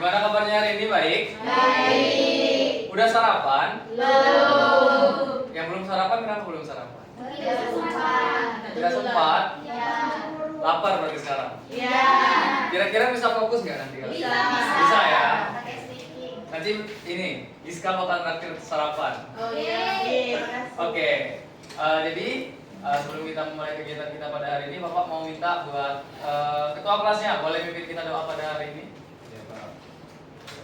Gimana kabarnya hari ini? Baik? Baik. Udah sarapan? Belum. Yang belum sarapan kenapa belum sarapan? Tidak sempat. Tidak sempat? Ya. Lapar berarti sekarang? Ya. Kira-kira bisa fokus nggak nanti? Bisa. Bisa ya? Pakai sticky. Nanti ini, Iska bakal traktir sarapan. Oh iya. Oke, jadi sebelum kita memulai kegiatan kita pada hari ini, Bapak mau minta buat ketua kelasnya boleh mimpin kita doa pada hari ini? Ya Pak.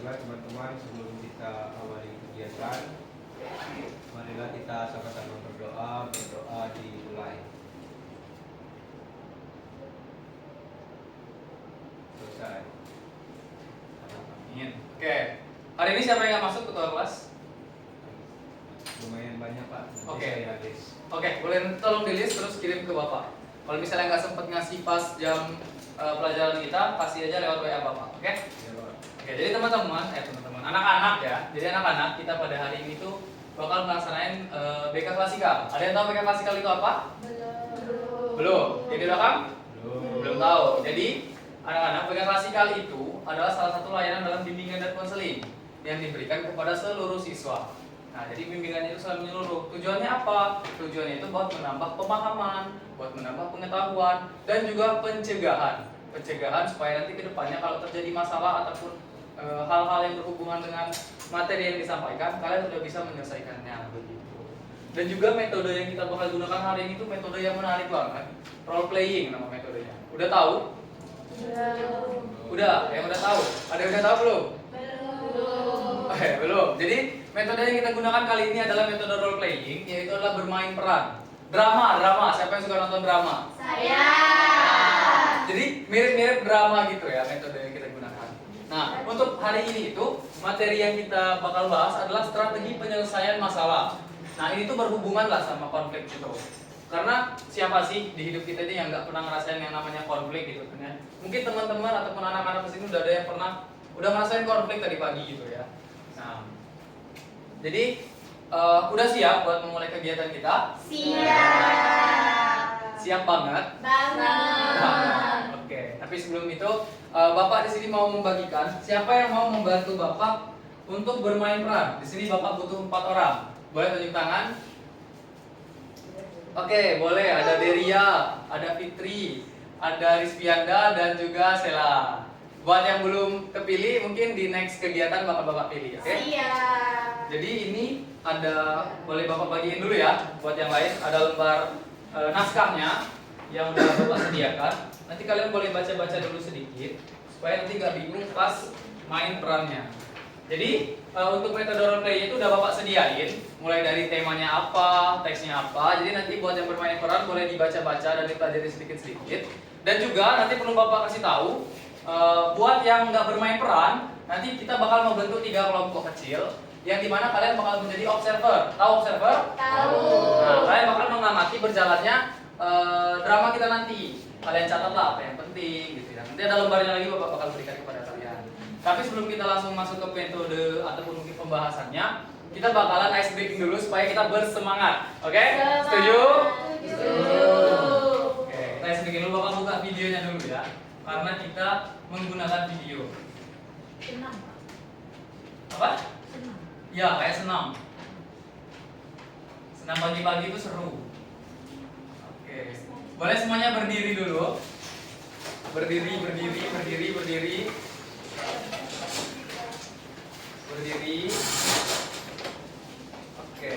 Baiklah teman-teman, sebelum kita awali kegiatan, marilah kita sama-sama berdoa dimulai. Selesai. Amin. Oke, hari ini siapa yang nggak masuk ketua kelas? Lumayan banyak Pak. Nanti Oke. saya list. Oke, boleh tolong di list terus kirim ke Bapak. Kalau misalnya nggak sempat ngasih pas jam pelajaran kita, kasih aja lewat WA Bapak. Oke? Ya Pak. Oke, jadi teman-teman, anak-anak ya. Jadi anak-anak kita pada hari ini tuh bakal melaksanain BK klasikal. Ada yang tahu BK klasikal itu apa? Belum. Jadi di belakang? Belum tahu. Jadi anak-anak BK klasikal itu adalah salah satu layanan dalam bimbingan dan konseling yang diberikan kepada seluruh siswa. Nah, jadi bimbingannya itu selalu menyeluruh. Tujuannya apa? Tujuannya itu buat menambah pemahaman, buat menambah pengetahuan, dan juga pencegahan. Pencegahan supaya nanti ke depannya kalau terjadi masalah ataupun hal-hal yang berhubungan dengan materi yang disampaikan, kalian sudah bisa menyelesaikannya begitu. Dan juga metode yang kita bakal gunakan hari ini itu metode yang menarik banget. Role playing nama metodenya. Udah tahu? Udah, yang udah tahu. Ada yang udah tahu belum? Belum. Jadi metode yang kita gunakan kali ini adalah metode role playing, yaitu adalah bermain peran. Drama. Siapa yang suka nonton drama? Saya. Jadi mirip-mirip drama gitu ya metode yang kita gunakan. Nah, untuk hari ini itu materi yang kita bakal bahas adalah strategi penyelesaian masalah. Nah, ini tuh berhubungan lah sama konflik gitu. Karena siapa sih di hidup kita ini yang nggak pernah ngerasain yang namanya konflik gitu kan ya? Mungkin teman-teman ataupun anak-anak di sini udah ada yang udah ngerasain konflik tadi pagi gitu ya. Nah, jadi udah siap buat memulai kegiatan kita? Siap. Siap banget? Banget. Oke, tapi sebelum itu Bapak di sini mau membagikan siapa yang mau membantu Bapak untuk bermain peran. Di sini Bapak butuh 4 orang. Boleh tunjuk tangan? Oke, boleh. Ada Deria, ada Fitri, ada Rizvianda dan juga Sela. Buat yang belum kepilih, mungkin di next kegiatan bakal Bapak pilih, oke? Siap. Jadi ini ada, boleh Bapak bagiin dulu ya. Buat yang lain ada lembar naskahnya yang udah Bapak sediakan. Nanti kalian boleh baca-baca dulu sedikit supaya nanti nggak bingung pas main perannya. Jadi untuk metode role play itu udah Bapak sediain, mulai dari temanya apa, teksnya apa. Jadi nanti buat yang bermain peran boleh dibaca-baca dan dipelajari sedikit-sedikit. Dan juga nanti perlu Bapak kasih tahu buat yang nggak bermain peran, nanti kita bakal membentuk 3 kelompok kecil yang dimana kalian bakal menjadi observer. Tahu observer? Tahu. Nah, kalian bakal mengamati berjalannya drama kita nanti. Kalian catatlah apa yang penting gitu ya. Nanti ada lembarnya lagi Bapak bakal berikan kepada kalian. Tapi sebelum kita langsung masuk ke metode ataupun mungkin pembahasannya, kita bakalan ice breaking dulu supaya kita bersemangat. Oke? Setuju? Setuju. Oke, kita ice breaking dulu. Bapak buka videonya dulu ya. Karena kita menggunakan video. Senang. Apa? Senang. Ya, kayak senam. Senam pagi-pagi itu seru. Oke. Boleh semuanya berdiri dulu. Berdiri. Berdiri. Oke.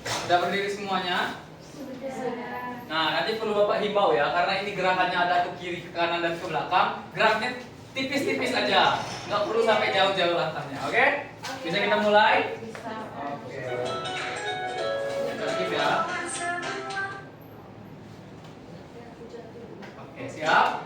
Sudah berdiri semuanya? Sudah. Nah, nanti perlu Bapak himbau ya, karena ini gerakannya ada ke kiri, ke kanan, dan ke belakang. Geraknya tipis-tipis aja, nggak perlu sampai jauh-jauh langkahnya. Oke? Bisa kita mulai? Bisa. Oke. Skip ya. Oke, siap?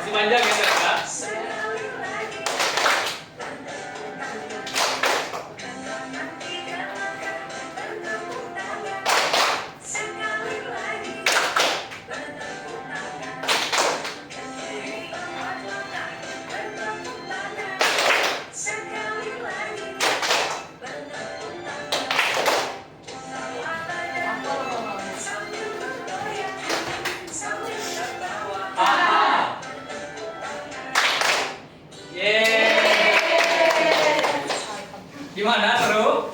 Masih panjang ya ternyata. Ah. Gimana, seru?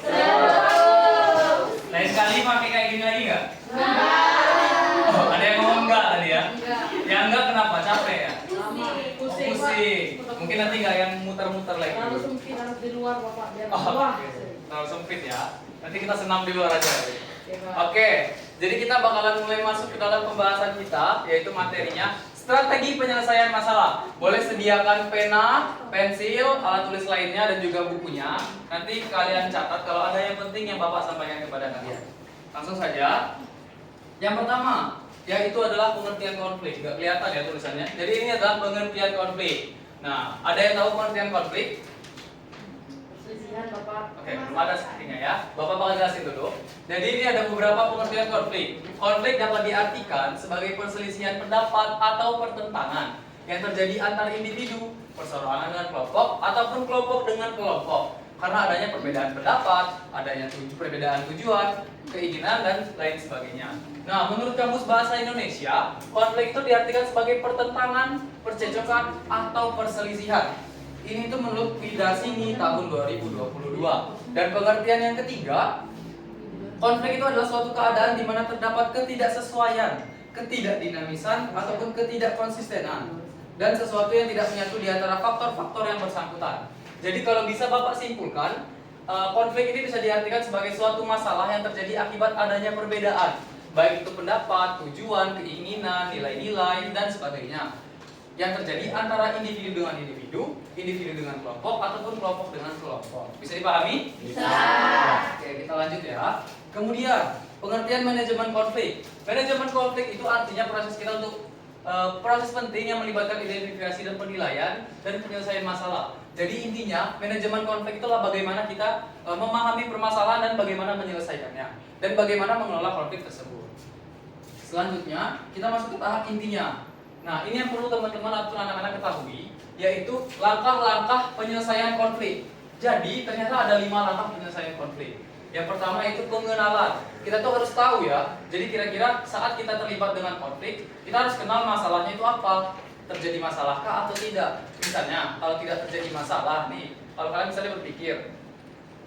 Lain kali pakai kayak gini lagi nggak? Oh, ada yang ngomong enggak tadi ya? Yang enggak kenapa? Capek ya? Pusing. Mungkin nanti nggak yang muter-muter lagi. Terlalu sempit, harus di luar Bapak biar Oh, luas. terlalu sempit ya. Nanti kita senam di luar aja. Oke, Pak. Oke, jadi kita bakalan mulai masuk ke dalam pembahasan kita, yaitu materinya strategi penyelesaian masalah. Boleh sediakan pena, pensil, alat tulis lainnya, dan juga bukunya. Nanti kalian catat kalau ada yang penting yang Bapak sampaikan kepada kalian. Langsung saja. Yang pertama, yaitu adalah pengertian konflik. Gak kelihatan ya tulisannya. Jadi ini adalah pengertian konflik. Nah, ada yang tahu pengertian konflik? Perselisihan Bapak. Oke, belum ada sepertinya ya. Bapak bakal jelasin dulu. Jadi ini ada beberapa pengertian konflik. Konflik dapat diartikan sebagai perselisihan pendapat atau pertentangan yang terjadi antar individu, perseorangan dengan kelompok, ataupun kelompok dengan kelompok. Karena adanya perbedaan pendapat, adanya perbedaan tujuan, keinginan, dan lain sebagainya. Nah, menurut Kamus Bahasa Indonesia, konflik itu diartikan sebagai pertentangan, percecokan, atau perselisihan. Ini itu menurut Widarsini tahun 2022. Dan pengertian yang ketiga, konflik itu adalah suatu keadaan di mana terdapat ketidaksesuaian, ketidakdinamisan, ataupun ketidakkonsistenan, dan sesuatu yang tidak menyatu di antara faktor-faktor yang bersangkutan. Jadi kalau bisa Bapak simpulkan, konflik ini bisa diartikan sebagai suatu masalah yang terjadi akibat adanya perbedaan, baik itu pendapat, tujuan, keinginan, nilai-nilai, dan sebagainya, yang terjadi antara individu dengan individu, individu dengan kelompok, ataupun kelompok dengan kelompok. Bisa dipahami? Bisa. Oke, kita lanjut ya. Kemudian, pengertian manajemen konflik. Manajemen konflik itu artinya proses kita untuk proses penting yang melibatkan identifikasi dan penilaian dan penyelesaian masalah. Jadi intinya, manajemen konflik itulah bagaimana kita memahami permasalahan dan bagaimana menyelesaikannya, dan bagaimana mengelola konflik tersebut. Selanjutnya, kita masuk ke tahap intinya. Nah, ini yang perlu teman-teman atau anak-anak ketahui, yaitu langkah-langkah penyelesaian konflik. Jadi, ternyata ada 5 langkah penyelesaian konflik. Yang pertama itu pengenalan. Kita tuh harus tahu ya. Jadi kira-kira saat kita terlibat dengan konflik, kita harus kenal masalahnya itu apa. Terjadi masalahkah atau tidak? Misalnya, kalau tidak terjadi masalah nih, kalau kalian misalnya berpikir,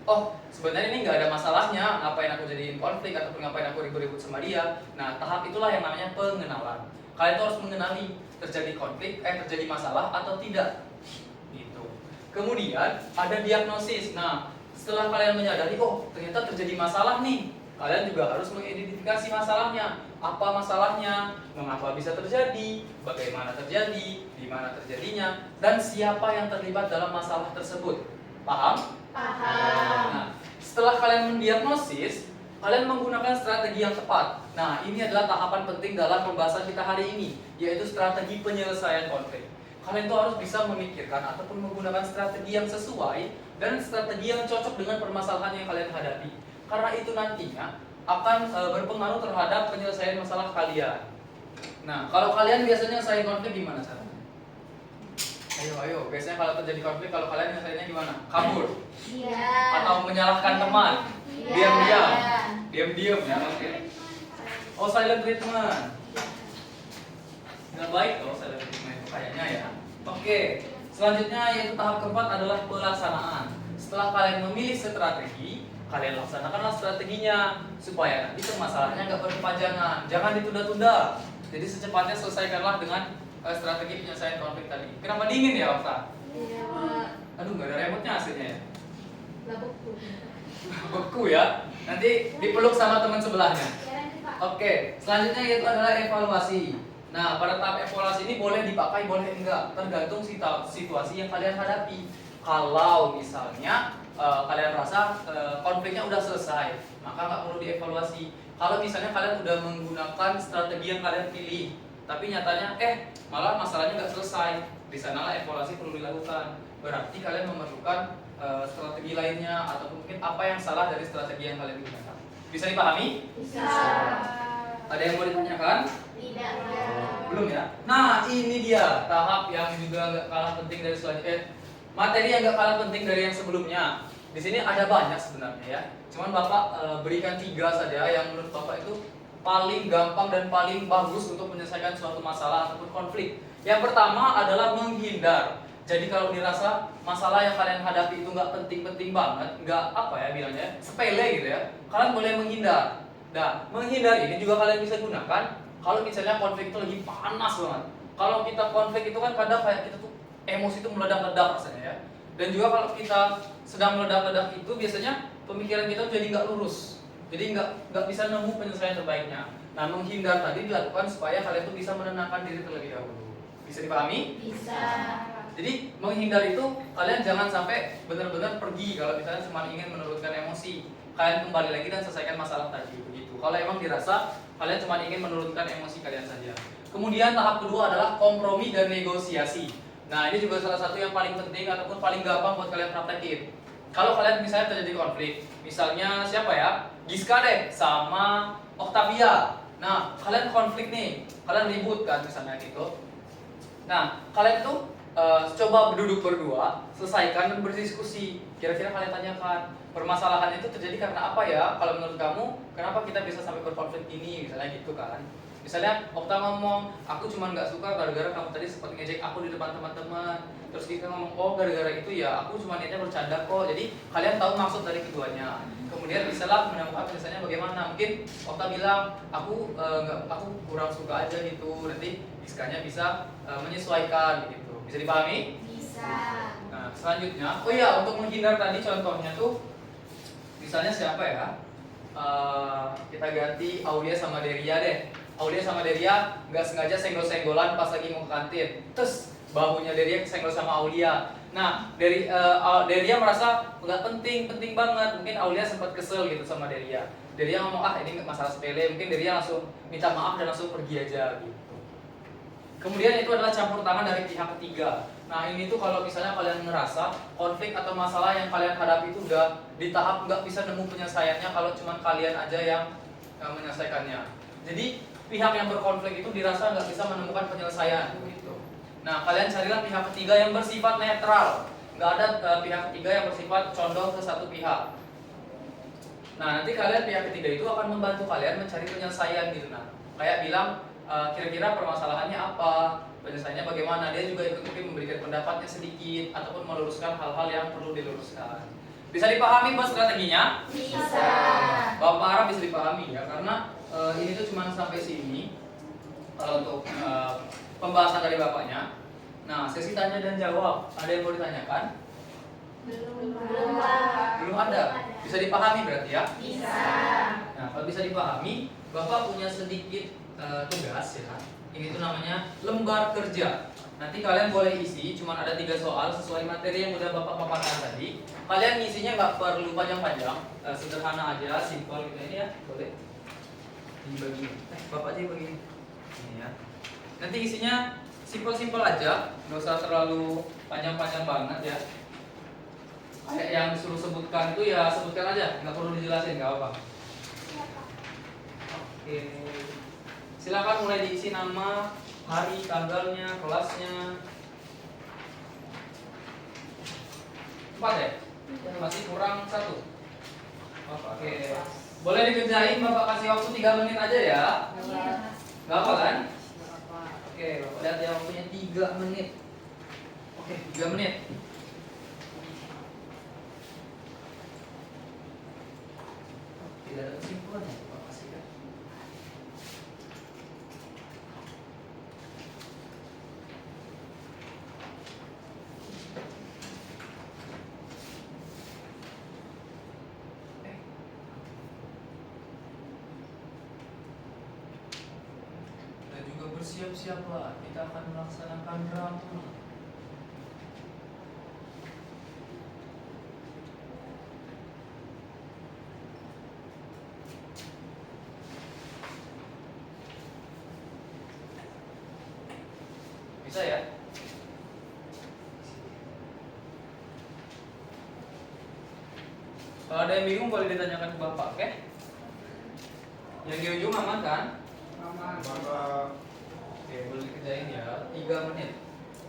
oh sebenarnya ini nggak ada masalahnya, ngapain aku jadiin konflik ataupun ngapain aku ribut-ribut sama dia. Nah, tahap itulah yang namanya pengenalan. Kalian tuh harus mengenali terjadi konflik, terjadi masalah atau tidak. Gitu. Kemudian ada diagnosis. Nah, setelah kalian menyadari, oh ternyata terjadi masalah nih, kalian juga harus mengidentifikasi masalahnya. Apa masalahnya, mengapa bisa terjadi, bagaimana terjadi, di mana terjadinya, dan siapa yang terlibat dalam masalah tersebut. Paham? Paham. Nah, setelah kalian mendiagnosis, kalian menggunakan strategi yang tepat. Nah, ini adalah tahapan penting dalam pembahasan kita hari ini, yaitu strategi penyelesaian konflik. Kalian tuh harus bisa memikirkan ataupun menggunakan strategi yang sesuai dan strategi yang cocok dengan permasalahan yang kalian hadapi. Karena itu nantinya akan berpengaruh terhadap penyelesaian masalah kalian. Nah, kalau kalian biasanya nyelesain konflik gimana caranya? Ayo, biasanya kalau terjadi konflik, kalau kalian nyelesainnya gimana? Kabur? Iya. Atau menyalahkan teman? Diam-diam? Diam-diam ya, oke. Oh, silent treatment. Nggak baik loh silent treatment itu kayaknya ya. Oke, selanjutnya yaitu tahap keempat adalah pelaksanaan. Setelah kalian memilih strategi, kalian laksanakanlah strateginya supaya nanti masalahnya nggak berkepanjangan. Jangan ditunda-tunda. Jadi secepatnya selesaikanlah dengan strategi penyelesaian konflik tadi. Kenapa dingin ya, Okta? Iya, Pak. Aduh, nggak ada remote-nya hasilnya ya. Labukku. Beku ya. Nanti dipeluk sama teman sebelahnya. Oke, selanjutnya yaitu adalah evaluasi. Nah, pada tahap evaluasi ini boleh dipakai, boleh enggak, tergantung situasi yang kalian hadapi. Kalau misalnya kalian rasa konfliknya udah selesai, maka nggak perlu dievaluasi. Kalau misalnya kalian udah menggunakan strategi yang kalian pilih, tapi nyatanya malah masalahnya nggak selesai. Di sanalah evaluasi perlu dilakukan. Berarti kalian memerlukan strategi lainnya ataupun mungkin apa yang salah dari strategi yang kalian gunakan. Bisa dipahami? Bisa. Ada yang mau ditanyakan? Tidak. Belum ya? Nah, ini dia tahap yang juga nggak kalah penting dari selanjutnya. Materi yang nggak kalah penting dari yang sebelumnya. Di sini ada banyak sebenarnya ya. Cuman Bapak berikan 3 saja yang menurut Bapak itu paling gampang dan paling bagus untuk menyelesaikan suatu masalah ataupun konflik. Yang pertama adalah menghindar. Jadi kalau dirasa masalah yang kalian hadapi itu nggak penting-penting banget, nggak apa ya bilangnya, sepele gitu ya, kalian boleh menghindar. Nah, menghindar ini juga kalian bisa gunakan kalau misalnya konflik itu lagi panas banget. Kalau kita konflik itu kan kadang kayak kita tuh emosi itu meledak-ledak rasanya ya. Dan juga kalau kita sedang meledak-ledak itu biasanya pemikiran kita jadi nggak lurus. Jadi nggak bisa nemu penyelesaian terbaiknya. Nah, menghindar tadi dilakukan supaya kalian tuh bisa menenangkan diri terlebih dahulu. Bisa dipahami? Bisa. Jadi menghindar itu kalian jangan sampai benar-benar pergi kalau misalnya cuma ingin menurunkan emosi. Kalian kembali lagi dan selesaikan masalah tadi begitu. Kalau emang dirasa kalian cuma ingin menurunkan emosi kalian saja. Kemudian tahap kedua adalah kompromi dan negosiasi. Nah, ini juga salah satu yang paling penting ataupun paling gampang buat kalian praktekin. Kalau kalian misalnya terjadi konflik, misalnya siapa ya? Giska deh sama Octavia. Nah, kalian konflik nih, kalian ribut kan misalnya gitu. Nah, kalian tuh coba duduk berdua, selesaikan dan berdiskusi. Kira-kira kalian tanyakan, permasalahan itu terjadi karena apa ya? Kalau menurut kamu, kenapa kita bisa sampai berkonflik ini? Misalnya gitu kan. Misalnya Okta ngomong, aku cuma nggak suka gara-gara kamu tadi sempat ngejek aku di depan teman-teman. Terus kita ngomong, oh gara-gara itu ya aku cuma niatnya bercanda kok. Jadi kalian tahu maksud dari keduanya. Kemudian misalnya menemukan misalnya bagaimana? Mungkin Okta bilang, aku kurang suka aja gitu. Nanti Giskanya bisa menyesuaikan gitu. Bisa dipahami? Bisa. Nah, selanjutnya, oh iya, untuk menghindar tadi contohnya tuh, misalnya siapa ya? Kita ganti Aulia sama Deria deh. Aulia sama Deria nggak sengaja senggol-senggolan pas lagi mau ke kantin. Terus bahunya Deria kesenggol sama Aulia. Nah, Deria merasa nggak penting banget. Mungkin Aulia sempat kesel gitu sama Deria. Deria ngomong, ini masalah sepele. Mungkin Deria langsung minta maaf dan langsung pergi aja gitu. Kemudian itu adalah campur tangan dari pihak ketiga. Nah, ini tuh kalau misalnya kalian ngerasa konflik atau masalah yang kalian hadapi itu udah di tahap nggak bisa nemu penyelesaiannya kalau cuma kalian aja yang menyelesaikannya. Jadi pihak yang berkonflik itu dirasa nggak bisa menemukan penyelesaian gitu. Nah, kalian carilah pihak ketiga yang bersifat netral. Nggak ada pihak ketiga yang bersifat condong ke satu pihak. Nah, nanti kalian pihak ketiga itu akan membantu kalian mencari penyelesaian gitu. Nah, kayak bilang kira-kira permasalahannya apa, penyelesaiannya bagaimana. Dia juga ikut memberikan pendapatnya sedikit ataupun meluruskan hal-hal yang perlu diluruskan. Bisa dipahami Pak strateginya? Bisa. Bapak harap bisa dipahami ya, karena ini tuh cuma sampai sini kalau untuk pembahasan dari Bapaknya. Nah, sesi tanya dan jawab, ada yang mau ditanyakan? Belum. Belum ada. Bisa dipahami berarti ya? Bisa. Nah, kalau bisa dipahami, Bapak punya sedikit tugas ya. Ini tuh namanya lembar kerja. Nanti kalian boleh isi, cuma ada 3 soal sesuai materi yang udah Bapak paparkan tadi. Kalian ngisinya nggak perlu panjang-panjang, sederhana aja, simpel gitu. Ini ya, boleh dibagi. Bapak aja begini. Ini ya. Nanti isinya simpel-simpel aja, nggak usah terlalu panjang-panjang banget ya. Kayak yang disuruh sebutkan itu ya sebutkan aja, nggak perlu dijelasin, nggak apa-apa. Oke. Silakan mulai diisi nama, hari, tanggalnya, kelasnya. 4 ya? Masih kurang 1. Oke. Boleh dikerjain, Bapak kasih waktu 3 menit aja ya. Gak apa kan? Oke, Bapak lihat ya waktunya 3 menit. Oke, 3 menit. Tidak ada kesimpulannya, Bapak kasih kan? Dan juga bersiap-siaplah, kita akan melaksanakan drama. Bisa ya? Kalau ada yang bingung boleh ditanyakan ke Bapak, oke? Yang di ujung aman kan? Aman. Oke, boleh dikerjain ya. 3 menit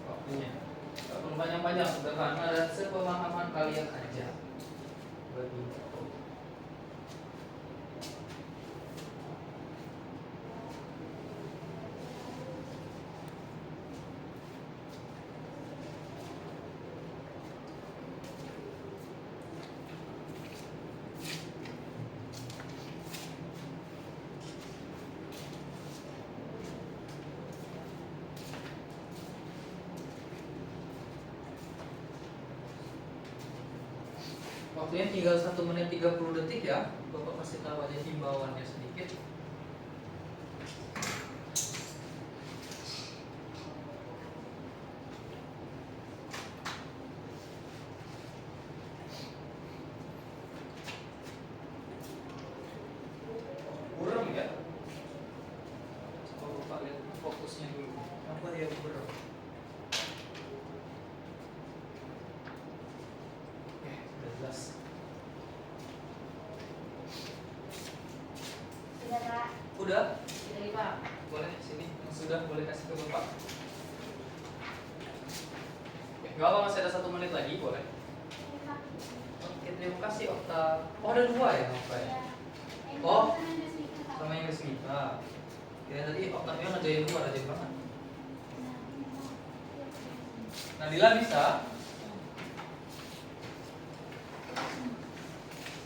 waktunya. Gak perlu panjang-panjang, sederhana dan sepemahaman kalian aja. Begitu. Waktunya tinggal 1 menit 30 detik ya. Bapak kasih tahu aja himbauannya sedikit. Burem ya. Coba Bapak lihat fokusnya dulu. Apa ya burem? Oke, sudah jelas. Sudah, Kak. Udah? Sudah, Pak. Boleh sini. Yang sudah boleh kasih ke Bapak. Oke, nggak apa, masih ada 1 menit lagi, boleh. Oke, terima kasih Okta. Oh, ada 2 ya Okta ya? Oh, sama yang Resmita. Ya tadi Oktavia ngerjain 2, rajin banget. Nadila bisa?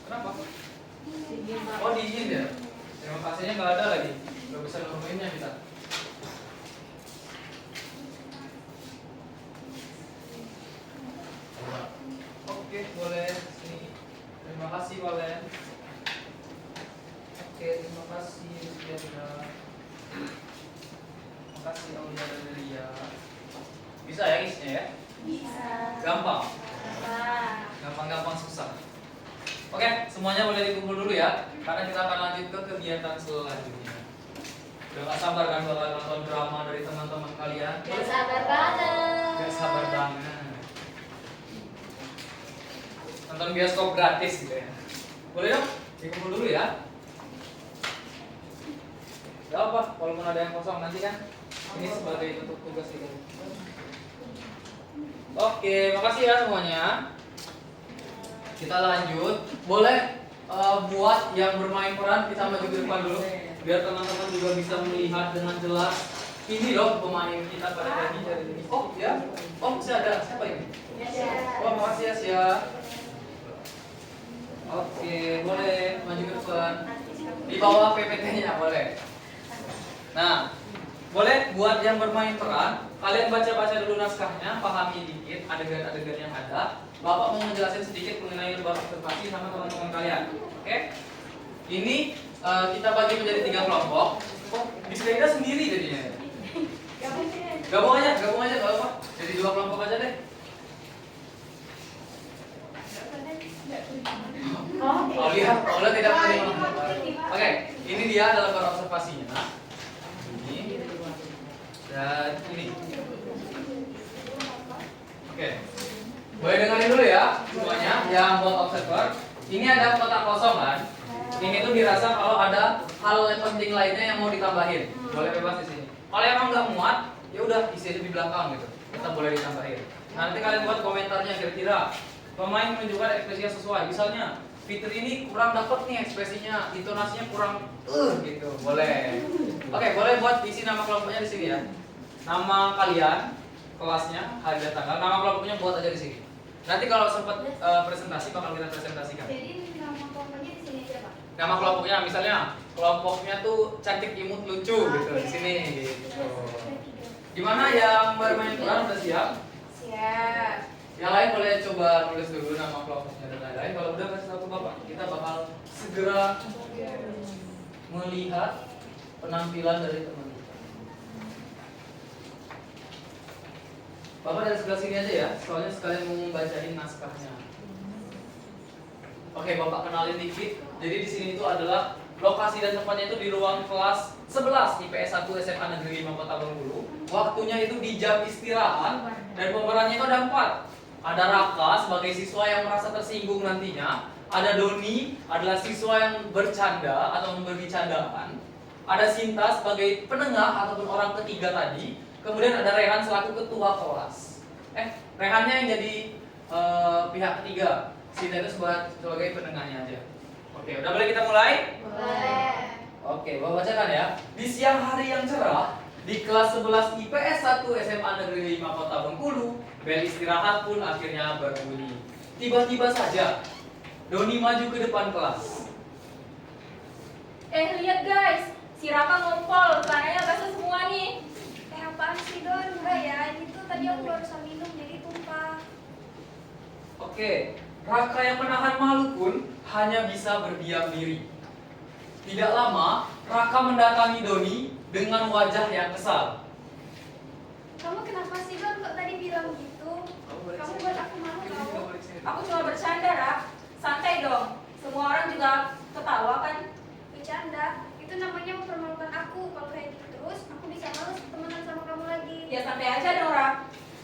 Kenapa? Oh, diizin ya? Terima kasihnya nggak ada lagi. Nggak bisa nemuinnya kita. Oke, boleh. Sini. Terima kasih, Valen. Oke, terima kasih Rizkyana. Terima kasih Aulia dan Delia. Bisa ya isnya ya? Bisa. Gampang. Pak. Gampang-gampang susah. Oke, semuanya boleh dikumpul dulu ya, karena kita akan lanjut ke kegiatan selanjutnya. Udah gak sabar kan bakal nonton drama dari teman-teman kalian? Gak sabar banget. Gak sabar banget. Nonton bioskop gratis gitu ya. Boleh dong? Dikumpul dulu ya. Gak apa, walaupun ada yang kosong nanti kan ini sebagai bentuk tugas kita. Oke, makasih ya semuanya. Kita lanjut. Boleh buat yang bermain peran kita maju ke depan dulu, biar teman-teman juga bisa melihat dengan jelas. Ini loh pemain kita pada hari ini. Oh ya, oh saya ada. Siapa ini? Oh makasih ya Sia. Oke, boleh maju ke depan. Di bawah PPT-nya boleh. Nah, boleh buat yang bermain peran, kalian baca-baca dulu naskahnya, pahami dikit adegan-adegan yang ada. Bapak mau ngejelasin sedikit mengenai lembar observasi sama teman-teman kalian. Oke? Ini kita bagi menjadi 3 kelompok. Oh, bisa kita sendiri jadinya. Gabung aja, gak apa. Jadi 2 kelompok aja deh. Aulia tidak menerima. Oke, ini dia adalah lembar observasinya. Ini dan ini. Oke. Boleh dengerin dulu ya semuanya yang buat observer. Ini ada kotak kosong kan? Ini tuh dirasa kalau ada hal yang penting lainnya yang mau ditambahin. Boleh bebas di sini. Kalau emang nggak muat, ya udah isi di belakang gitu. Tetap boleh ditambahin. Nah, nanti kalian buat komentarnya kira-kira pemain menunjukkan ekspresinya sesuai. Misalnya Fitri ini kurang dapet nih ekspresinya, intonasinya kurang gitu. Boleh. Oke, boleh buat isi nama kelompoknya di sini ya. Nama kalian, kelasnya, hari dan tanggal. Nama kelompoknya buat aja di sini. Nanti kalau sempat presentasi bakal kita presentasikan. Jadi nama kelompoknya di sini aja, Pak. Nama kelompoknya misalnya kelompoknya tuh cantik, imut, lucu gitu di sini gitu. Gimana yang bermain peran udah siap? Siap. Yang lain boleh coba nulis dulu nama kelompoknya dan lain-lain. Kalau udah kasih tahu ke Bapak, kita bakal segera melihat penampilan dari teman kita. Bapak dari sebelah sini aja ya, soalnya sekalian mau membacain naskahnya. Oke, Bapak kenalin dikit. Jadi di sini itu adalah Lokasi dan tempatnya itu di ruang kelas 11 IPS 1 SMA Negeri 5 Kota Bengkulu. Waktunya itu di jam istirahat dan pemerannya itu ada 4. Ada Raka sebagai siswa yang merasa tersinggung nantinya. Ada Doni adalah siswa yang bercanda atau memberi candaan. Ada Sinta sebagai penengah ataupun orang ketiga tadi. Kemudian ada Rehan selaku ketua kelas. Rehannya yang jadi pihak ketiga. Sinta itu sebagai penengahnya aja. Oke, udah boleh kita mulai? Boleh. Oke, Bapak bacakan ya. Di siang hari yang cerah, di kelas 11 IPS 1 SMA Negeri 5 Kota Bengkulu, bel istirahat pun akhirnya berbunyi. Tiba-tiba saja, Doni maju ke depan kelas. Lihat guys, si Raka ngompol, celananya basah semua nih. Apaan sih Don? Enggak ya, ini tuh tadi aku barusan minum jadi tumpah. Oke, Raka yang menahan malu pun hanya bisa berdiam diri. Tidak lama, Raka mendatangi Doni dengan wajah yang kesal. Kamu kenapa sih Don? Kok tadi bilang gitu? Kamu buat aku malu tau. Aku cuma bercanda, Rak. Santai dong. Semua orang juga ketawa kan? Bercanda, itu namanya mempermalukan aku. Kalau kayak gitu terus, aku bisa males temenan sama kamu lagi. Ya santai aja dong, Rak.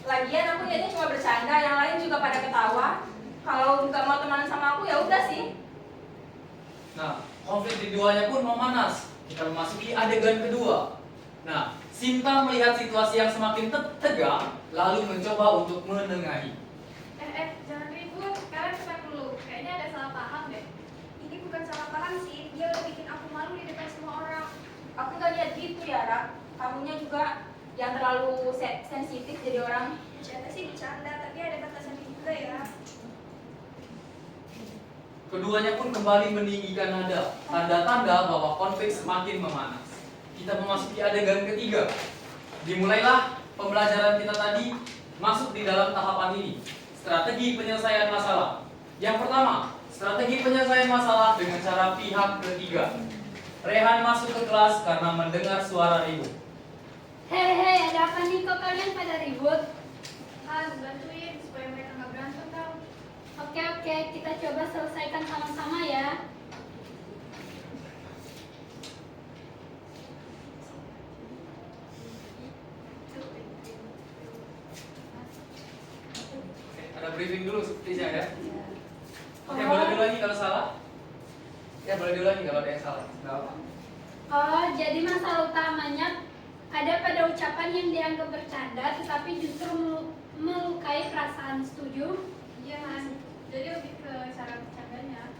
Lagian aku niatnya cuma bercanda, yang lain juga pada ketawa. Kalau nggak mau temenan sama aku ya udah sih. Nah, konflik di duanya pun memanas. Kita memasuki adegan kedua. Nah, Sinta melihat situasi yang semakin tegang, lalu mencoba untuk menengahi. Jangan ribut. Kalian tenang dulu. Kayaknya ada salah paham deh. Ini bukan salah paham sih. Dia udah bikin aku malu di depan semua orang. Aku nggak niat gitu ya, Rak. Kamunya juga yang terlalu sensitif jadi orang. Bercanda sih bercanda, tapi ada batasannya juga ya. Keduanya pun kembali meninggikan nada, tanda-tanda bahwa konflik semakin memanas. Kita memasuki adegan ketiga. Dimulailah pembelajaran kita tadi masuk di dalam tahapan ini. Strategi penyelesaian masalah. Yang pertama, strategi penyelesaian masalah dengan cara pihak ketiga. Rehan masuk ke kelas karena mendengar suara ribut. Hei, ada apa nih kok kalian pada ribut? Bantuin supaya mereka nggak berantem tau. Oke, kita coba selesaikan sama-sama ya. Ada briefing dulu sepertinya ya. Oke, boleh diulangi kalau salah? Ya, boleh diulangi kalau ada yang salah. Nggak apa. Oh, jadi masalah utamanya ada pada ucapan yang dianggap bercanda tetapi justru melukai perasaan. Setuju? Iya Mas. Jadi lebih ke cara bercandanya.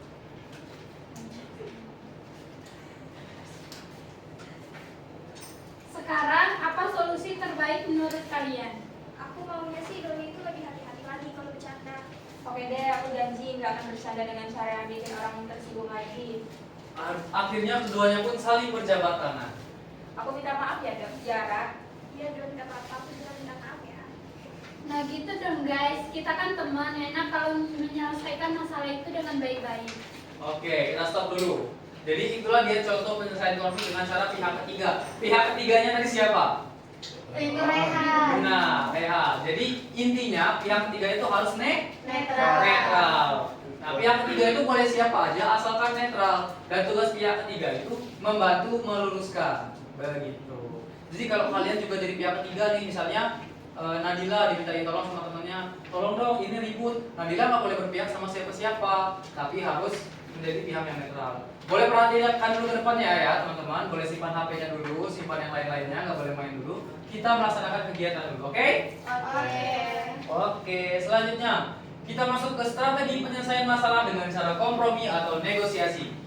Sekarang apa solusi terbaik menurut kalian? Aku maunya sih Doni itu lebih hati-hati lagi kalau bercanda. Oke deh, aku janji nggak akan bercanda dengan cara yang bikin orang tersinggung lagi. Akhirnya keduanya pun saling berjabat tangan. Aku minta maaf ya, Rak. Iya Don, nggak apa-apa. Aku juga minta maaf ya. Nah gitu dong guys, kita kan teman, enak kalau menyelesaikan masalah itu dengan baik-baik. Oke, kita stop dulu. Jadi itulah dia contoh penyelesaian konflik dengan cara pihak ketiga. Pihak ketiganya tadi siapa? Rehan. Nah, Rehan. Jadi intinya pihak ketiga itu harus netral. Nah, pihak ketiga itu boleh siapa aja asalkan netral. Dan tugas pihak ketiga itu membantu meluruskan. Begitu. Jadi kalau kalian juga jadi pihak ketiga nih, misalnya Nadila dimintain tolong sama temannya, tolong dong ini ribut. Nadila nggak boleh berpihak sama siapa-siapa, tapi harus menjadi pihak yang netral. Boleh perhatikan dulu ke depannya ya teman-teman. Boleh simpan HP-nya dulu, simpan yang lain-lainnya, nggak boleh main dulu. Kita melaksanakan kegiatan dulu, oke? Oke, selanjutnya kita masuk ke strategi penyelesaian masalah dengan cara kompromi atau negosiasi.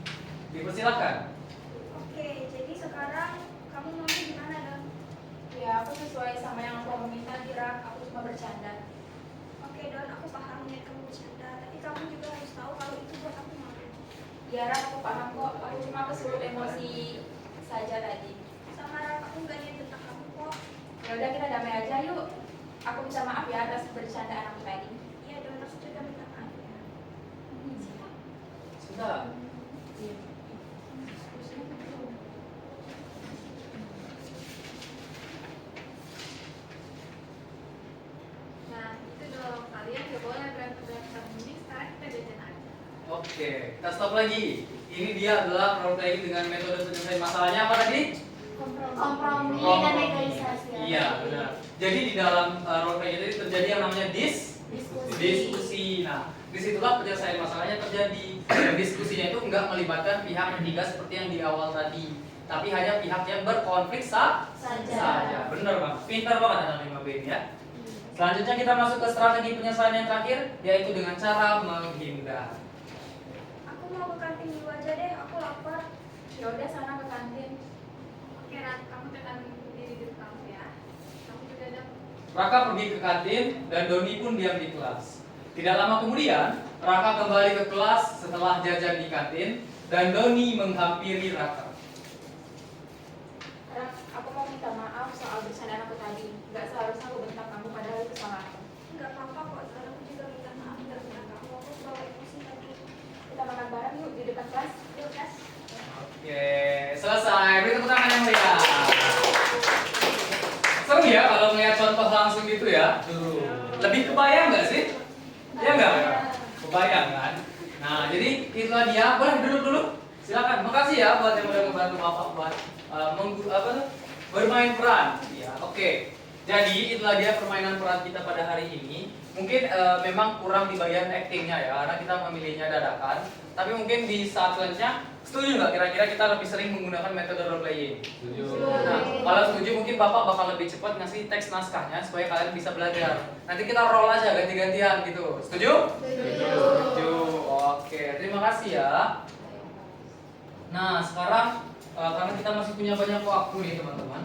Dipersilahkan. Oke, jadi sekarang kamu maunya gimana Don? Ya, aku sesuai sama yang aku minta, Rak. Aku cuma bercanda. Oke Don, aku paham niat kamu bercanda, tapi kamu juga harus tahu kalau itu buat aku malu. Ya, Rak, aku paham kok. Aku cuma kesulut emosi saja tadi. Sama Rak, aku nggak niat tentang kamu kok. Ya udah, kita damai aja yuk. Aku minta maaf ya atas bercandaan aku tadi. Iya Don, aku juga minta maaf ya. Sudah. Nah, itu dong. Kalian gak boleh berantem-berantem ini. Sekarang kita jajan aja. Oke, kita stop lagi. ini dia adalah role playing dengan metode penyelesaian masalahnya apa tadi? kompromi dan Kompromi. negosiasi. Iya, benar. Jadi di dalam role playing tadi terjadi yang namanya diskusi. Nah, disitulah penyelesaian masalahnya terjadi. Dan diskusinya itu enggak melibatkan pihak ketiga seperti yang di awal tadi, tapi hanya pihak yang berkonflik saja. Bener banget, pintar banget anak 5B ini ya. Selanjutnya kita masuk ke strategi penyelesaian yang terakhir, yaitu dengan cara menghindar. Aku mau ke kantin dulu aja deh, aku lapar. Ya udah sana ke kantin. Oke, Rat, kamu tekan diri di kamu ya. Kamu juga ada. Raka pergi ke kantin dan Doni pun diam di kelas. Tidak lama kemudian, Raka kembali ke kelas setelah jajan di kantin dan Doni menghampiri Raka. Rak, aku mau minta maaf soal bercandaan aku tadi. Gak seharusnya aku bentak kamu padahal itu salah aku. Enggak apa-apa kok, Zara. Aku juga minta maaf karena kamu. Aku bawa emosi tadi. Kita makan bareng yuk di dekat kelas. Yuk, Kas. Oke, selesai. Beri tepuk tangan yang meriah. Seru ya kalau melihat contoh langsung gitu ya. Lebih kebayang nggak sih? Ya nggak? Kebayang kan? Nah, jadi itulah dia. Boleh duduk dulu. Silakan. Makasih ya buat yang udah ngebantu Bapak buat bermain peran. Ya, oke. Jadi itulah dia permainan peran kita pada hari ini. Mungkin memang kurang di bagian actingnya ya, karena kita memilihnya dadakan. Tapi mungkin di saat selanjutnya, setuju nggak kira-kira kita lebih sering menggunakan metode role playing? Setuju. Nah, kalau setuju mungkin Bapak bakal lebih cepat ngasih teks naskahnya supaya kalian bisa belajar. Nanti kita roll aja ganti-gantian gitu. Setuju? Setuju. Oke, terima kasih ya. Nah, sekarang karena kita masih punya banyak waktu nih teman-teman,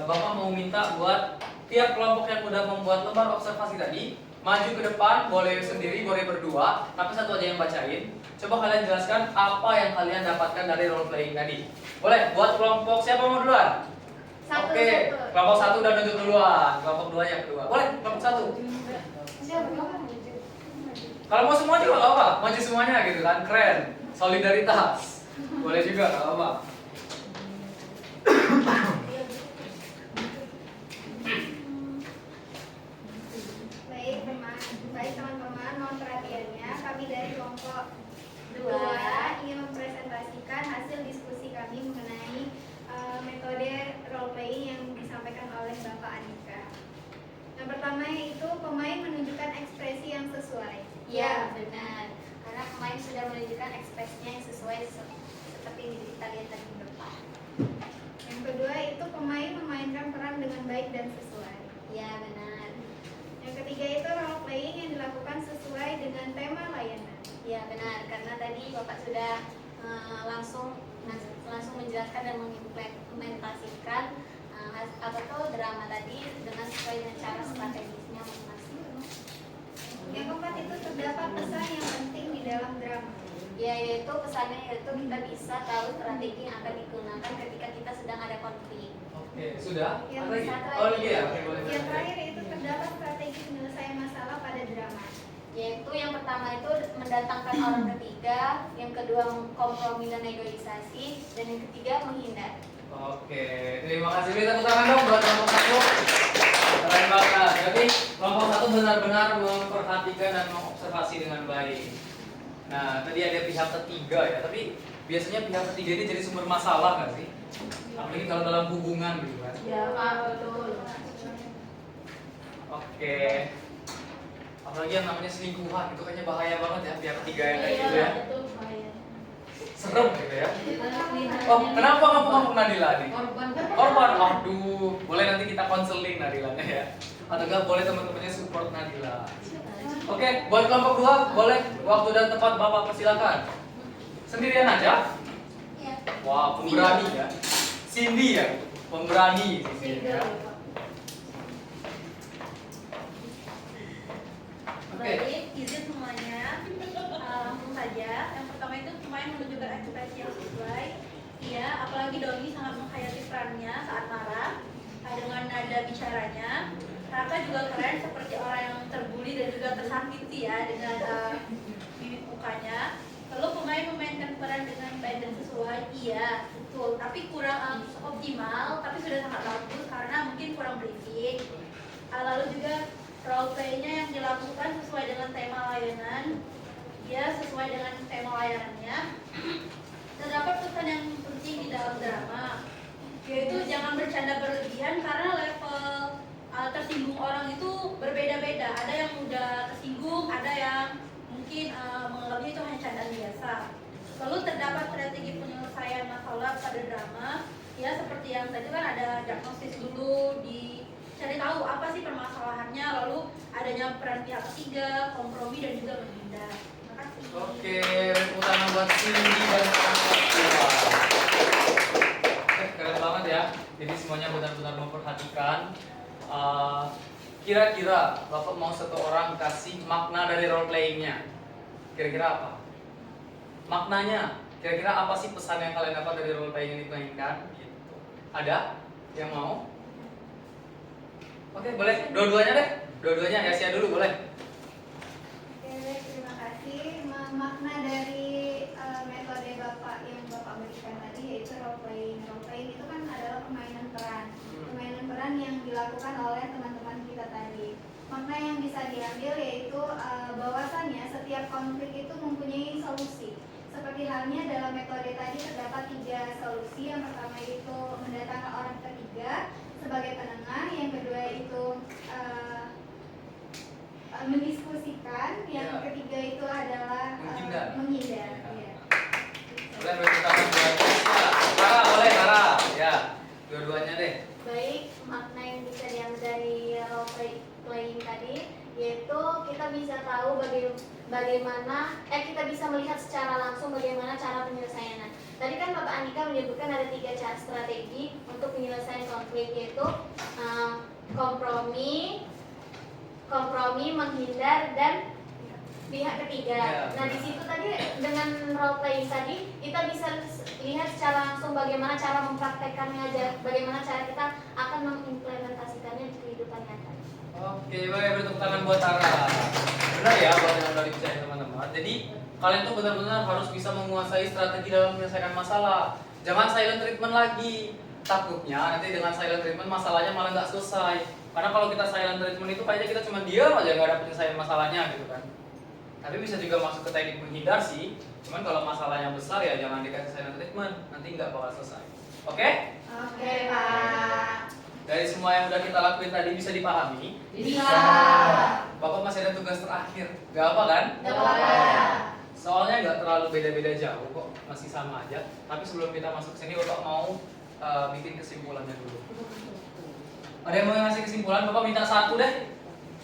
Bapak mau minta buat tiap kelompok yang udah membuat lembar observasi tadi maju ke depan, boleh sendiri, boleh berdua, tapi satu aja yang bacain. Coba kalian jelaskan apa yang kalian dapatkan dari role playing tadi. Boleh, buat kelompok siapa mau duluan? Oke, kelompok 1 udah nunjuk duluan, kelompok 2 yang kedua. Boleh, kelompok 1. Kalau mau semua juga gak apa, maju semuanya gitu kan, keren. Solidaritas. Boleh juga, gak apa. Baik teman-teman, mohon perhatiannya. Kami dari kelompok 2 ingin mempresentasikan hasil diskusi kami mengenai metode role playing yang disampaikan oleh Bapak Andika. Yang pertama yaitu pemain menunjukkan ekspresi yang sesuai. Ya, benar. Karena pemain sudah menunjukkan ekspresinya yang sesuai seperti yang kita lihat tadi di depan. Yang kedua itu pemain memainkan peran dengan baik dan sesuai. Ya, benar. Yang ketiga itu role playing yang dilakukan sesuai dengan tema layanan. Ya, benar. Karena tadi Bapak sudah langsung menjelaskan dan mengimplementasikan apa tuh drama tadi dengan sesuai dengan cara strategisnya masing-masing. Yang keempat itu terdapat pesan yang penting di dalam drama. Ya, yaitu pesannya yaitu kita bisa tahu strategi yang akan digunakan ketika kita sedang ada konflik. Oke, sudah? Yang Ada lagi? satu Oh lagi. iya, oke boleh. Yang terakhir itu terdapat strategi penyelesaian masalah pada drama. Yaitu yang pertama itu mendatangkan orang ketiga, yang kedua kompromi dan negosiasi, dan yang ketiga menghindar. Oke, terima kasih. Beri tepuk tangan dong buat kelompok 1. Keren banget. Jadi kelompok 1 benar-benar memperhatikan dan mengobservasi dengan baik. Nah, tadi ada pihak ketiga ya, tapi biasanya pihak ketiga ini jadi sumber masalah nggak sih? Apalagi kalau dalam hubungan gitu kan. Ya, betul. Oke. Apalagi yang namanya selingkuhan, itu kayaknya bahaya banget ya pihak ketiga yang kayak gitu ya. Betul, bahaya. Serem gitu ya. Oh, kenapa kamu Nadila nih? Korban. Aduh, boleh nanti kita konseling Nadilanya ya. Atau enggak boleh teman-temannya support Nadila. Oke, buat kelompok 2 boleh waktu dan tempat Bapak persilakan. Sendirian aja? Iya. Wah, pemberani ya. Cindy ya, pemberani di sini ya. Oke. Baik, izin semuanya. Langsung saja. Yang pertama itu pemain menunjukkan ekspresi yang sesuai. Iya, apalagi Doni sangat menghayati perannya saat marah dengan nada bicaranya. Raka juga keren seperti orang yang terbuli dan juga tersakiti ya dengan mimik mukanya. Lalu pemain memainkan peran dengan baik dan sesuai. Iya, betul. Tapi kurang optimal, tapi sudah sangat bagus karena mungkin kurang briefing. Lalu juga role play-nya yang dilakukan sesuai dengan tema layanan. Ya, sesuai dengan tema layanannya. Terdapat pesan yang penting di dalam drama, yaitu jangan bercanda berlebihan karena level tersinggung orang itu berbeda-beda. Ada yang mudah tersinggung, ada yang mungkin menganggapnya itu hanya candaan biasa. Lalu terdapat strategi penyelesaian masalah pada drama, ya seperti yang tadi kan ada diagnosis dulu, dicari tahu apa sih permasalahannya, lalu adanya peran pihak ketiga, kompromi dan juga menghindar. Terima kasih. Oke, tepuk tangan buat Cindy dan kawan-kawan. Keren banget ya. Jadi semuanya benar-benar memperhatikan. Kira-kira Bapak mau satu orang kasih makna dari role playing-nya. Kira-kira apa? Maknanya, kira-kira apa sih pesan yang kalian dapat dari role playing yang dimainkan? Gitu. Ada yang mau? Oke, boleh. Dua-duanya deh. Dua-duanya, Yasia dulu boleh. Oke, baik, terima kasih. Makna dari metode Bapak yang Bapak berikan tadi yaitu role playing. Role playing itu kan adalah permainan peran. Permainan peran yang dilakukan oleh teman-teman kita tadi. Makna yang bisa diambil yaitu bahwasannya setiap konflik itu mempunyai solusi. Seperti halnya dalam metode tadi terdapat 3 solusi. Yang pertama itu mendatangkan orang ketiga sebagai penengah, yang kedua itu mendiskusikan, yang ketiga itu adalah menghindar. Ya. Boleh beri tangan buat Tara, boleh Tara. Ya, dua-duanya deh. Baik, makna yang bisa diambil dari role playing tadi yaitu kita bisa tahu bagaimana kita bisa melihat secara langsung bagaimana cara penyelesaiannya. Tadi kan Bapak Andika menyebutkan ada 3 cara strategi untuk penyelesaian konflik, yaitu kompromi, menghindar, dan pihak ketiga. Nah, di situ tadi dengan role playing tadi kita bisa lihat secara langsung bagaimana cara mempraktekkannya, bagaimana cara kita akan mengimplementasikannya di kehidupan nyata. Oke, baik, beri tepuk tangan buat Tara. Benar ya, buat yang udah dibicarain teman-teman. Jadi kalian tuh benar-benar harus bisa menguasai strategi dalam menyelesaikan masalah. Jangan silent treatment lagi. Takutnya nanti dengan silent treatment masalahnya malah nggak selesai. Karena kalau kita silent treatment itu kayaknya kita cuma diam aja nggak ada penyelesaian masalahnya gitu kan. Tapi bisa juga masuk ke teknik menghindar sih. Cuman kalau masalahnya besar ya jangan dikasih silent treatment, nanti nggak bakal selesai. Oke? Oke, Pak. Dari semua yang udah kita lakuin tadi bisa dipahami? Bisa. Bapak masih ada tugas terakhir. Gak apa kan? Gak apa-apa. Soalnya nggak terlalu beda-beda jauh kok, masih sama aja. Tapi sebelum kita masuk ke sini, Bapak mau bikin kesimpulannya dulu. Ada yang mau ngasih kesimpulan? Bapak minta satu deh,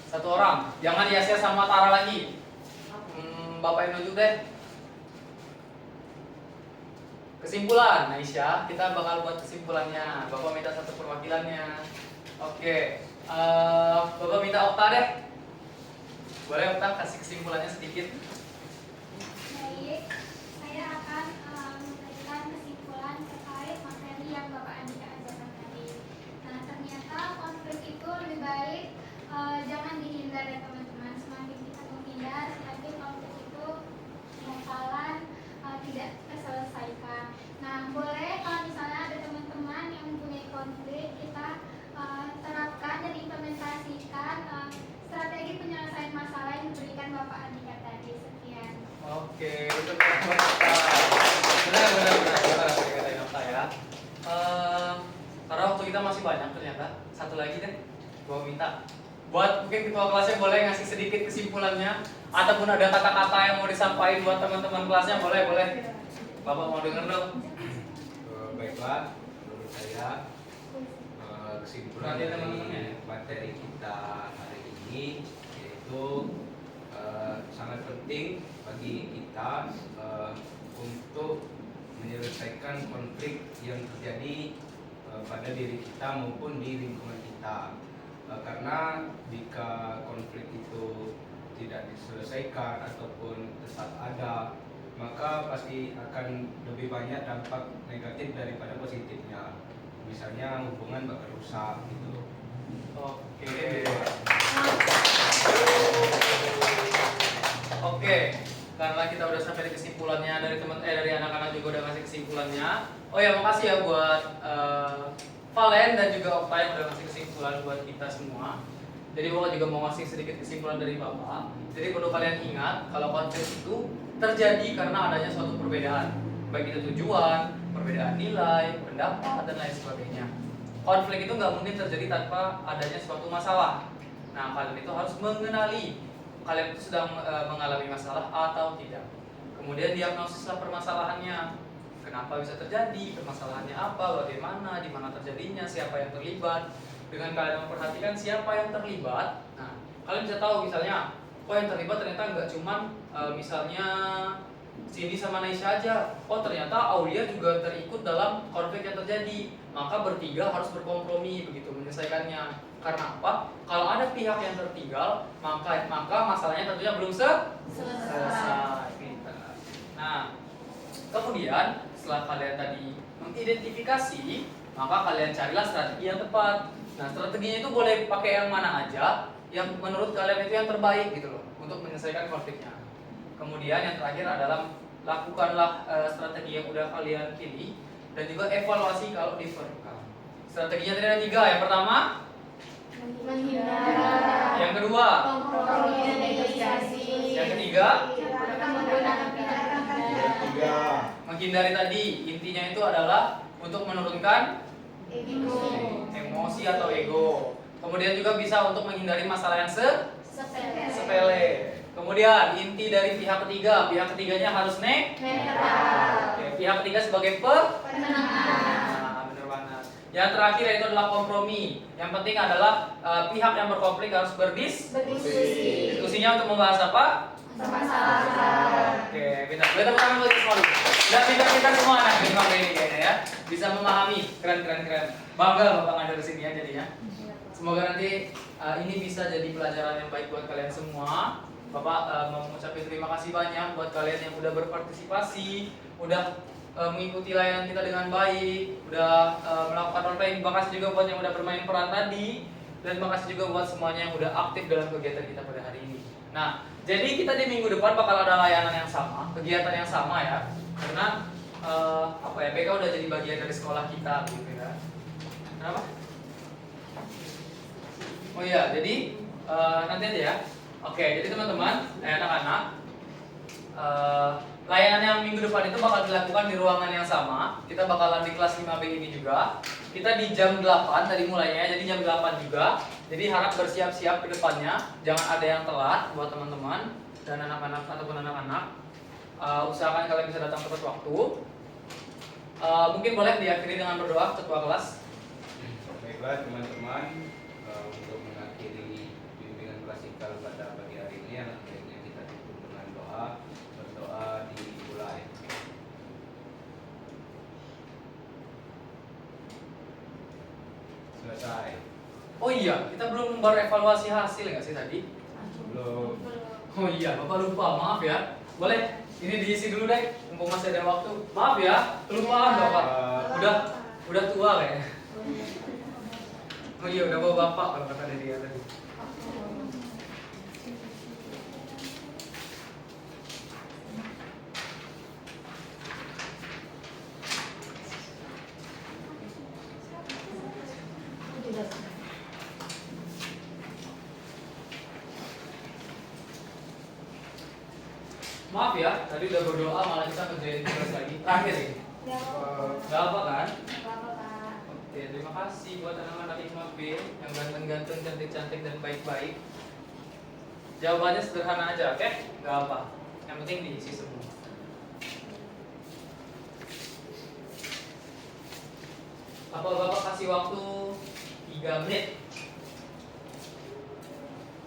satu orang. Jangan Yasia sama Tara lagi. Bapak yang nunjuk deh. Kesimpulan, Aisyah, kita bakal buat kesimpulannya. Bapak minta satu perwakilannya. Oke, Bapak minta Okta deh. Boleh Okta kasih kesimpulannya sedikit? Baik, saya akan memberikan kesimpulan terkait materi yang Bapak Andika ajarkan tadi. Nah, ternyata konflik itu lebih baik jangan dihindar ya teman-teman. Semakin kita menghindar, semakin konflik itu bakalan tidak terselesaikan. Nah, boleh kalau misalnya ada teman-teman yang mempunyai konflik, kita terapkan dan implementasikan strategi penyelesaian masalah yang diberikan Bapak Andika tadi. Sekian. Oke, itu benar dikatain Okta ya. Karena waktu kita masih banyak ternyata. Satu lagi deh, gua minta buat mungkin ketua kelasnya boleh ngasih sedikit kesimpulannya ataupun ada kata-kata yang mau disampaikan buat teman-teman kelasnya, boleh. Bapak mau denger dong. Baiklah, menurut saya kesimpulan Nanti dari teman-temannya. materi kita hari ini yaitu sangat penting bagi kita untuk menyelesaikan konflik yang terjadi pada diri kita maupun di lingkungan kita. Karena jika konflik itu tidak diselesaikan ataupun tetap ada, maka pasti akan lebih banyak dampak negatif daripada positifnya. Misalnya hubungan bakal rusak gitu. Oke, karena kita udah sampai di kesimpulannya dari anak-anak juga udah ngasih kesimpulannya. Oh ya, makasih ya buat Valen dan juga Okta yang udah ngasih kesimpulan buat kita semua. Jadi Bapak juga mau ngasih sedikit kesimpulan dari Bapak. Jadi perlu kalian ingat kalau konflik itu terjadi karena adanya suatu perbedaan, baik itu tujuan, perbedaan nilai, pendapat, dan lain sebagainya. Konflik itu nggak mungkin terjadi tanpa adanya suatu masalah. Nah, kalian itu harus mengenali kalian itu sedang mengalami masalah atau tidak. Kemudian diagnosislah permasalahannya. Kenapa bisa terjadi? Permasalahannya apa? Bagaimana? Di mana terjadinya? Siapa yang terlibat? Dengan kalian memperhatikan siapa yang terlibat, nah kalian bisa tahu misalnya, oh yang terlibat ternyata nggak cuman misalnya Cindy sama Naisha aja. Oh ternyata Aulia juga terikut dalam konflik yang terjadi. Maka bertiga harus berkompromi begitu menyelesaikannya. Karena apa? Kalau ada pihak yang tertinggal, maka masalahnya tentunya belum selesai. Nah, kemudian setelah kalian tadi mengidentifikasi, maka kalian carilah strategi yang tepat. Nah, strateginya itu boleh pakai yang mana aja, yang menurut kalian itu yang terbaik gitu loh, untuk menyelesaikan konfliknya. Kemudian yang terakhir adalah lakukanlah strategi yang udah kalian pilih dan juga evaluasi kalau diperlukan. Strateginya tadi ada 3. Yang pertama, menghindar. Yang kedua, Kompromi dan negosiasi. Yang ketiga, menggunakan pilihan. menghindari tadi. Intinya itu adalah untuk menurunkan Ego. emosi atau ego. Kemudian juga bisa untuk menghindari masalah yang sepele. Kemudian inti dari pihak ketiga, pihak ketiganya harus Netral. Oke, pihak ketiga sebagai Nah, benar banget. Yang terakhir yaitu adalah kompromi. Yang penting adalah pihak yang berkonflik harus Berdiskusi. diskusinya untuk membahas apa? Sama-sama. Oke, pintar. Boleh tepuk tangan buat semua dulu. Udah pintar-pintar semua anak di rumah ini kayaknya ya. Bisa memahami, keren. Bangga Bapak ngajar di sini ya jadinya. Semoga nanti ini bisa jadi pelajaran yang baik buat kalian semua. Bapak mau mengucapkan terima kasih banyak buat kalian yang udah berpartisipasi, udah mengikuti layanan kita dengan baik, udah melakukan role playing. Terima kasih juga buat yang udah bermain peran tadi, dan terima kasih juga buat semuanya yang udah aktif dalam kegiatan kita pada hari ini. Nah, jadi kita di minggu depan bakal ada layanan yang sama, kegiatan yang sama ya, karena BK udah jadi bagian dari sekolah kita, gitu ya. Kenapa? Oh iya, jadi nanti aja ya. Oke, jadi teman-teman, anak-anak, layanan yang minggu depan itu bakal dilakukan di ruangan yang sama. Kita bakalan di kelas 5B ini juga. Kita di jam 8 tadi mulainya, jadi jam 8 juga. Jadi harap bersiap-siap ke depannya. Jangan ada yang telat buat teman-teman dan anak-anak ataupun anak-anak. Usahakan kalian bisa datang tepat waktu. Mungkin boleh diakhiri dengan berdoa ketua kelas. Baiklah teman-teman, untuk mengakhiri bimbingan klasikal pada pagi hari ini, baiknya kita tutup dengan doa. Berdoa dimulai. Selesai. Oh iya, kita belum berevaluasi hasil nggak sih tadi? Belum. Oh iya, Bapak lupa, maaf ya. Boleh, ini diisi dulu deh, mumpung masih ada waktu. Maaf ya, kelupaan Bapak. Udah tua kayaknya. Oh iya, udah bawa Bapak kalau kata dia tadi. Maaf ya, tadi udah berdoa malah kita kerjain tugas lagi. Terakhir ini. Gak apa kan? Oke, terima kasih buat anak-anak 5B yang ganteng-ganteng, cantik-cantik dan baik-baik. Jawabannya sederhana aja, oke? Gak apa. Yang penting diisi semua. Bapak kasih waktu 3 menit.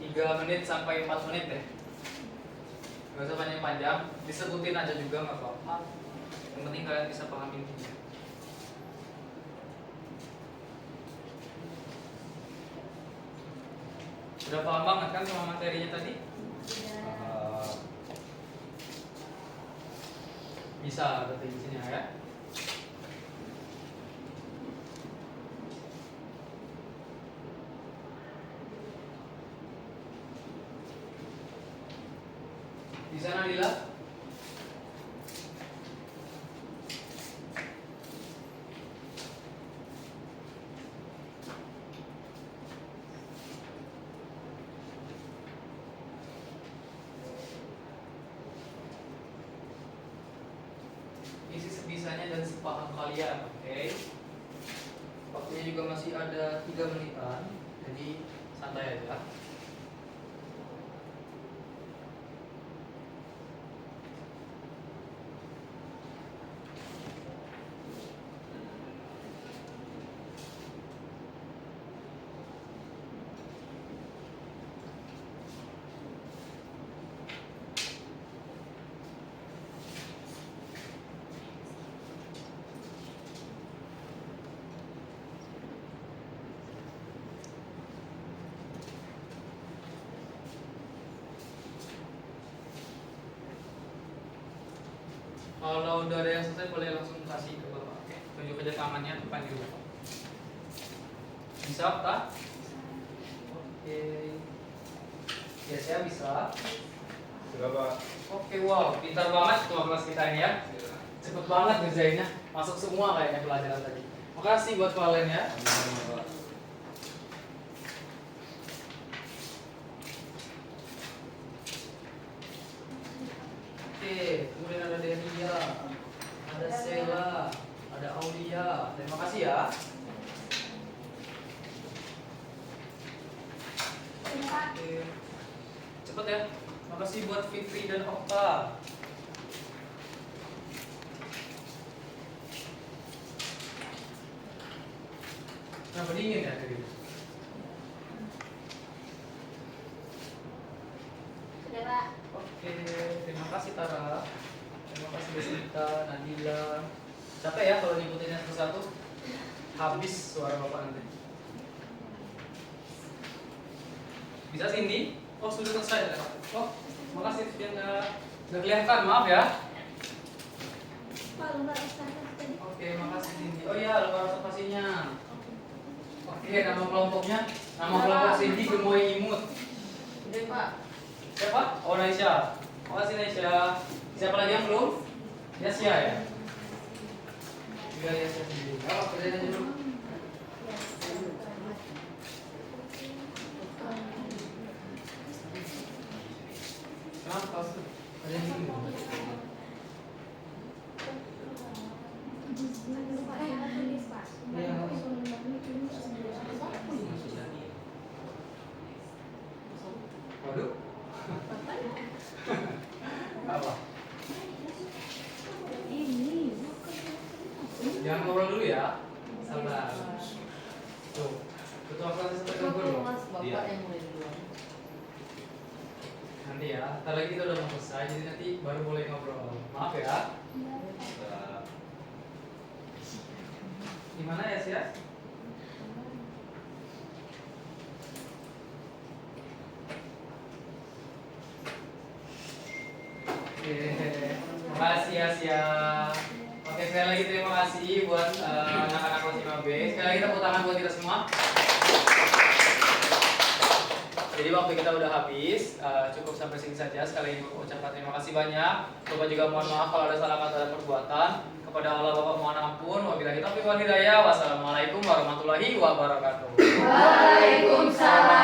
3 menit sampai 4 menit deh. Gak usah panjang-panjang, disebutin aja juga nggak apa-apa. Yang penting kalian bisa paham intinya. Udah paham banget kan sama materinya tadi? Bisa berarti isinya ya. Di sana Lila. paham kalian, oke? Waktunya juga masih ada 3 menitan, jadi santai aja. Kalau udah ada yang selesai boleh langsung kasih ke Bapak. Oke, tunjuk aja tangannya depan di Bapak. Bisa, tak? Oke. Ya, saya bisa. Sudah Pak. Oke, wow, pintar banget ketua kelas kita ini ya. Cepet banget ngerjainnya. Masuk semua kayaknya pelajaran tadi. Makasih buat kalian ya. Sama-sama, Pak. Oke, kemudian ada Delia, ada Sela, ada Aulia. Terima kasih ya. Oke. Cepet ya. Makasih buat Fitri dan Okta. Kenapa dingin ya tadi? Sudah Pak. Oke, terima kasih Tara. Terima kasih Desita, Nadila. Capek ya kalau nyebutinnya satu-satu? Habis suara Bapak nanti. Bisa Cindy? Oh sudah selesai ya? Oh, makasih yang nggak kelihatan, maaf ya. Pak, lembar observasi tadi. Oke, makasih Cindy. Oh iya, lembar observasinya. Oke, nama kelompoknya, nama kelompok Cindy Gemoy Imut. Udah Pak. Siapa? Oh Naisha. Makasih Naisha. Siapa lagi yang belum? Yasya ya? Iya Yasya sendiri. Oh, kerjain aja dulu. Kenapa? Ada yang bingung? Iya. Waduh. Apa? Jangan ngobrol dulu ya. Sabar. Tuh. Ketua kelas sampai ke guru. Iya. Nanti ya. Ntar lagi kita udah mau selesai, jadi nanti baru boleh ngobrol. Maaf ya. Sudah. Gimana ya sih ya? Oke, makasih ya Sia. Oke, sekali lagi terima kasih buat anak-anak kelas 5B. Sekali lagi tepuk tangan buat kita semua. Jadi waktu kita udah habis, cukup sampai sini saja. Sekali lagi aku ucapkan terima kasih banyak. Bapak juga mohon maaf kalau ada salah kata dan perbuatan. Kepada Allah Bapak mohon ampun. Wabillahi taufiq wal hidayah. Wassalamualaikum warahmatullahi wabarakatuh. Waalaikumsalam.